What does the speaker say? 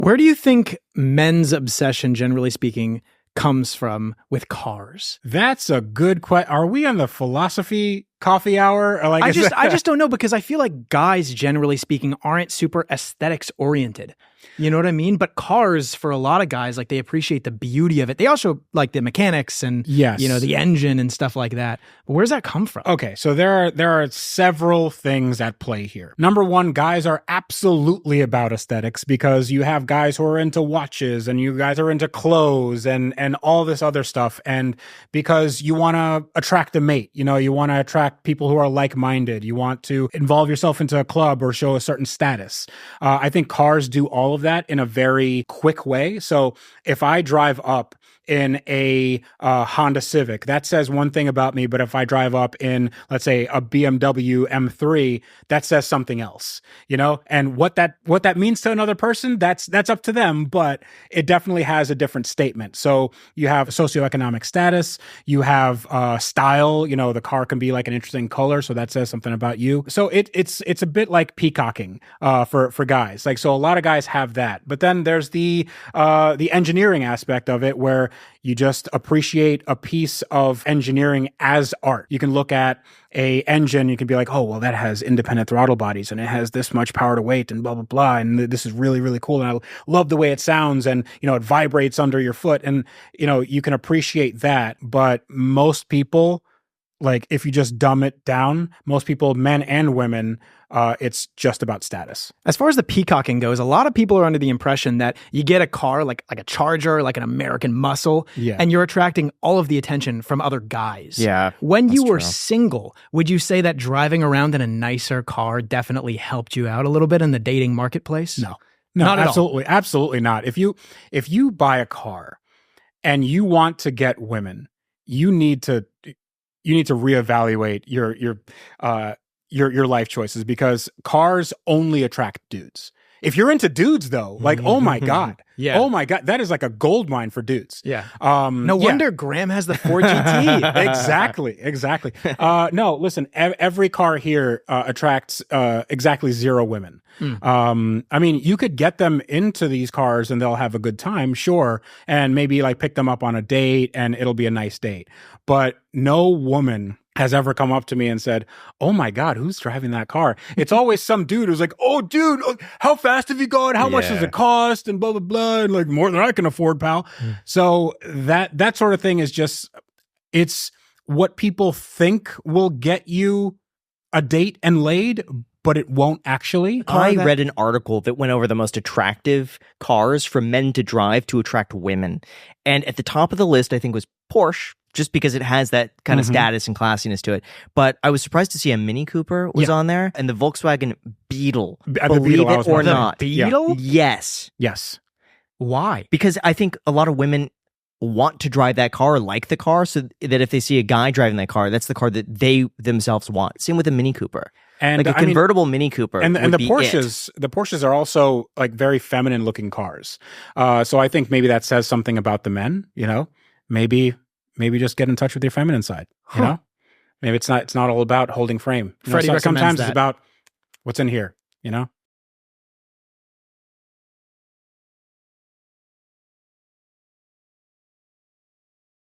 Where do you think men's obsession, generally speaking, comes from with cars? That's a good question. Are we on the philosophy coffee hour? Or like, I just don't know, because I feel like guys, generally speaking, aren't super aesthetics oriented. You know what I mean? But cars, for a lot of guys, like, they appreciate the beauty of it. They also like the mechanics and, yes, the engine and stuff like that. But where's that come from? Okay, so there are several things at play here. Number one, guys are absolutely about aesthetics, because you have guys who are into watches and you guys are into clothes and all this other stuff. And because you want to attract a mate, you want to attract people who are like-minded. You want to involve yourself into a club or show a certain status. I think cars do all of that in a very quick way. So if I drive up in a Honda Civic, that says one thing about me, but if I drive up in, let's say, a BMW M3, that says something else, and what that means to another person, that's up to them, but it definitely has a different statement. So you have socioeconomic status, you have style, the car can be like an interesting color, so that says something about you. So it's a bit like peacocking for guys. Like, so a lot of guys have that, but then there's the engineering aspect of it, where you just appreciate a piece of engineering as art. You can look at a engine, you can be like, oh, well, that has independent throttle bodies and it has this much power to weight and blah, blah, blah. And this is really, really cool. And I love the way it sounds, and, it vibrates under your foot. And, you can appreciate that. But most people, like, if you just dumb it down, most people, men and women, it's just about status. As far as the peacocking goes, a lot of people are under the impression that you get a car like a Charger, like an American Muscle, and you're attracting all of the attention from other guys. Yeah. When you were single, would you say that driving around in a nicer car definitely helped you out a little bit in the dating marketplace? No, not absolutely, at all. Absolutely not. If you buy a car and you want to get women, you need to reevaluate your life choices, because cars only attract dudes. If you're into dudes, though, like, oh my God. Yeah. Oh my God. That is like a gold mine for dudes. Yeah. No wonder Graham has the Ford GT. Exactly. No, listen, every car here attracts exactly 0 women. I mean, you could get them into these cars and they'll have a good time, sure, and maybe like pick them up on a date and it'll be a nice date. But no woman has ever come up to me and said, oh my God, who's driving that car? It's always some dude who's like, oh dude, how fast have you gone? How much does it cost? And blah, blah, blah. And like, more than I can afford, pal. So that sort of thing is just, it's what people think will get you a date and laid, but it won't actually. I read an article that went over the most attractive cars for men to drive to attract women. And at the top of the list, I think, was Porsche, just because it has that kind of status and classiness to it. But I was surprised to see a Mini Cooper was on there, and the Volkswagen Beetle. Believe it or not. Beetle? Yes. Why? Because I think a lot of women want to drive that car, like the car, so that if they see a guy driving that car, that's the car that they themselves want. Same with a Mini Cooper. And like a convertible Mini Cooper. And the Porsches are also like very feminine looking cars. So I think maybe that says something about the men, Maybe just get in touch with your feminine side, Maybe it's not all about holding frame. Freddie recommends sometimes that. it's about what's in here,